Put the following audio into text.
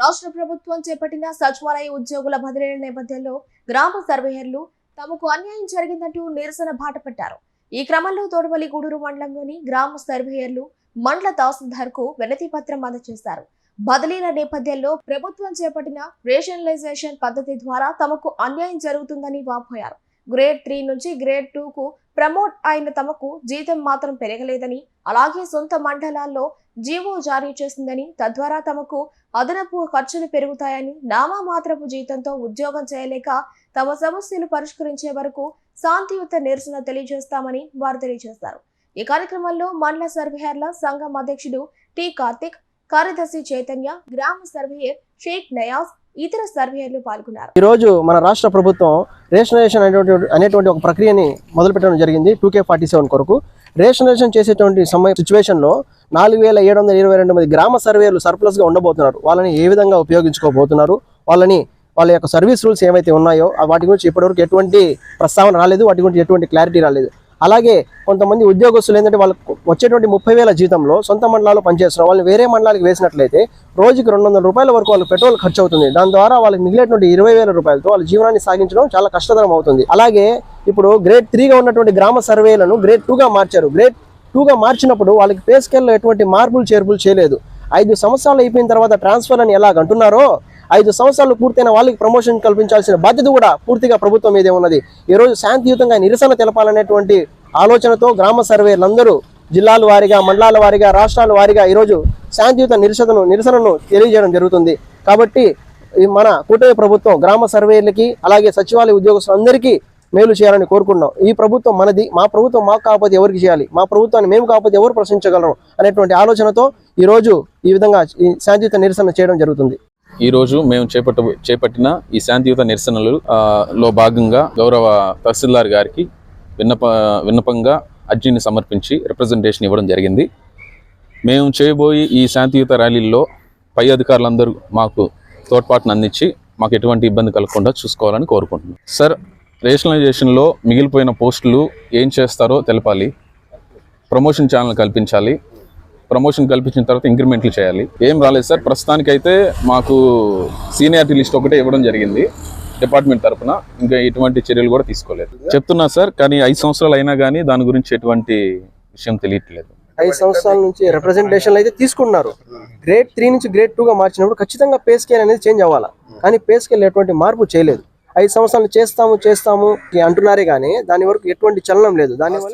రాష్ట్ర ప్రభుత్వం చేపట్టిన సచివాలయ ఉద్యోగుల బదిలీల నేపథ్యంలో గ్రామ సర్వేయర్లు తమకు అన్యాయం జరిగిందంటూ నిరసన బాట పట్టారు. ఈ క్రమంలో తోటపల్లి గూడూరు మండలంలోని గ్రామ సర్వేయర్లు మండల తహసీల్దార్కు వినతి పత్రం అందజేశారు. బదిలీల నేపథ్యంలో ప్రభుత్వం చేపట్టిన రేషనలైజేషన్ పద్ధతి ద్వారా తమకు అన్యాయం జరుగుతుందని వాపోయారు. గ్రేడ్ 3 నుంచి గ్రేడ్ 2కు ప్రమోట్ అయిన తమకు జీతం మాత్రం పెరగలేదని, అలాగే సొంత మండలాల్లో జీవో జారీ చేసిందని, తద్వారా తమకు అదనపు ఖర్చులు పెరుగుతాయని, నామమాత్రపు జీతంతో ఉద్యోగం చేయలేక తమ సమస్యలు పరిష్కరించే వరకు శాంతియుత నిరసన తెలియజేస్తామని వారు తెలియజేశారు. ఈ కార్యక్రమంలో మండల సర్వేయర్ల సంఘం అధ్యక్షుడు టి కార్తిక్, కార్యదర్శి చైతన్య, గ్రామ సర్వేయర్ షేక్ నయాజ్, ఇతర సర్వేయర్లు పాల్గొన్నారు. ఈ రోజు మన రాష్ట్ర ప్రభుత్వం రేషనలైజేషన్ అనేటువంటి ఒక ప్రక్రియని మొదలుపెట్టడం జరిగింది. 2K47 కొరకు రేషనలైజేషన్ చేసేటువంటి సిచ్యువేషన్లో 4722 మంది గ్రామ సర్వేయర్లు సర్ప్లస్గా ఉండబోతున్నారు. వాళ్ళని ఏ విధంగా ఉపయోగించుకోబోతున్నారు, వాళ్ళ యొక్క సర్వీస్ రూల్స్ ఏవైతే ఉన్నాయో వాటి గురించి ఇప్పటివరకు ఎటువంటి ప్రస్తావన రాలేదు, వాటి గురించి ఎటువంటి క్లారిటీ రాలేదు. అలాగే కొంతమంది ఉద్యోగస్తులు ఏంటంటే వాళ్ళకు వచ్చేటువంటి 30,000 జీతంలో సొంత మండలాల్లో పనిచేస్తున్నారు. వాళ్ళని వేరే మండలాలకు వేసినట్లయితే రోజుకి 200 రూపాయల వరకు వాళ్ళకి పెట్రోల్ ఖర్చు అవుతుంది. దాని ద్వారా వాళ్ళకి మిగిలేటువంటి 20,000 రూపాయలతో వాళ్ళ జీవనాన్ని సాగించడం చాలా కష్టతరం అవుతుంది. అలాగే ఇప్పుడు గ్రేడ్ 3గా ఉన్నటువంటి గ్రామ సర్వేలను గ్రేడ్ 2గా మార్చారు. గ్రేడ్ 2గా మార్చినప్పుడు వాళ్ళకి పే స్కేల్లో ఎటువంటి మార్పులు చేర్పులు చేయలేదు. 5 సంవత్సరాలు అయిపోయిన తర్వాత ట్రాన్స్ఫర్ అని ఎలా అంటున్నారో 5 సంవత్సరాలు పూర్తయిన వాళ్ళకి ప్రమోషన్ కల్పించాల్సిన బాధ్యత కూడా పూర్తిగా ప్రభుత్వం మీదే ఉన్నది. ఈరోజు శాంతియుతంగా నిరసన తెలపాలనేటువంటి ఆలోచనతో గ్రామ సర్వేలందరూ జిల్లాల వారీగా, మండలాల వారీగా, రాష్ట్రాల వారీగా ఈరోజు శాంతియుత నిరసనను తెలియజేయడం జరుగుతుంది. కాబట్టి మన కూటమి ప్రభుత్వం గ్రామ సర్వేలకి అలాగే సచివాలయ ఉద్యోగస్తులందరికీ మేలు చేయాలని కోరుకుంటున్నాం. ఈ ప్రభుత్వం మనది, మా ప్రభుత్వం మాకు కాకపోతే ఎవరికి చేయాలి, మా ప్రభుత్వాన్ని మేము కాకపోతే ఎవరు ప్రశ్నించగలరు అనేటువంటి ఆలోచనతో ఈరోజు ఈ విధంగా శాంతియుత నిరసన చేయడం జరుగుతుంది. ఈ రోజు మేము చేపట్టిన ఈ శాంతియుత నిరసనలో భాగంగా గౌరవ తహసీల్దార్ గారికి విన్నపంగా అర్జీని సమర్పించి రిప్రజెంటేషన్ ఇవ్వడం జరిగింది. మేము చేయబోయి ఈ శాంతియుత ర్యాలీల్లో పై అధికారులందరూ మాకు తోడ్పాటును అందించి మాకు ఎటువంటి ఇబ్బంది కలగకుండా చూసుకోవాలని కోరుకుంటున్నాం. సార్, రేషనలైజేషన్లో మిగిలిపోయిన పోస్టులు ఏం చేస్తారో తెలపాలి, ప్రమోషన్ ఛానల్ కల్పించాలి, ప్రమోషన్ కల్పించిన తర్వాత ఇంక్రిమెంట్లు చేయాలి. ఏం రాలేదు సార్, ప్రస్తుతానికైతే మాకు సీనియారిటీ లిస్ట్ ఒకటే ఇవ్వడం జరిగింది డిపార్ట్మెంట్ తరఫున. ఇంకా ఎటువంటి చర్యలు కూడా తీసుకోలేదు చెప్తున్నా సార్. కానీ 5 సంవత్సరాలు అయినా కానీ దాని గురించి ఎటువంటి విషయం తెలియట్లేదు. 5 సంవత్సరాల నుంచి రిప్రజెంటేషన్లు అయితే తీసుకున్నారు. గ్రేడ్ 3 నుంచి గ్రేడ్ 2గా మార్చినప్పుడు ఖచ్చితంగా పే స్కేల్ అనేది చేంజ్ అవ్వాలా, కానీ పే స్కేల్ ఎటువంటి మార్పు చేయలేదు. 5 సంవత్సరాలు చేస్తాము అంటున్నారే కానీ దాని వరకు ఎటువంటి చలనం లేదు. దానివల్ల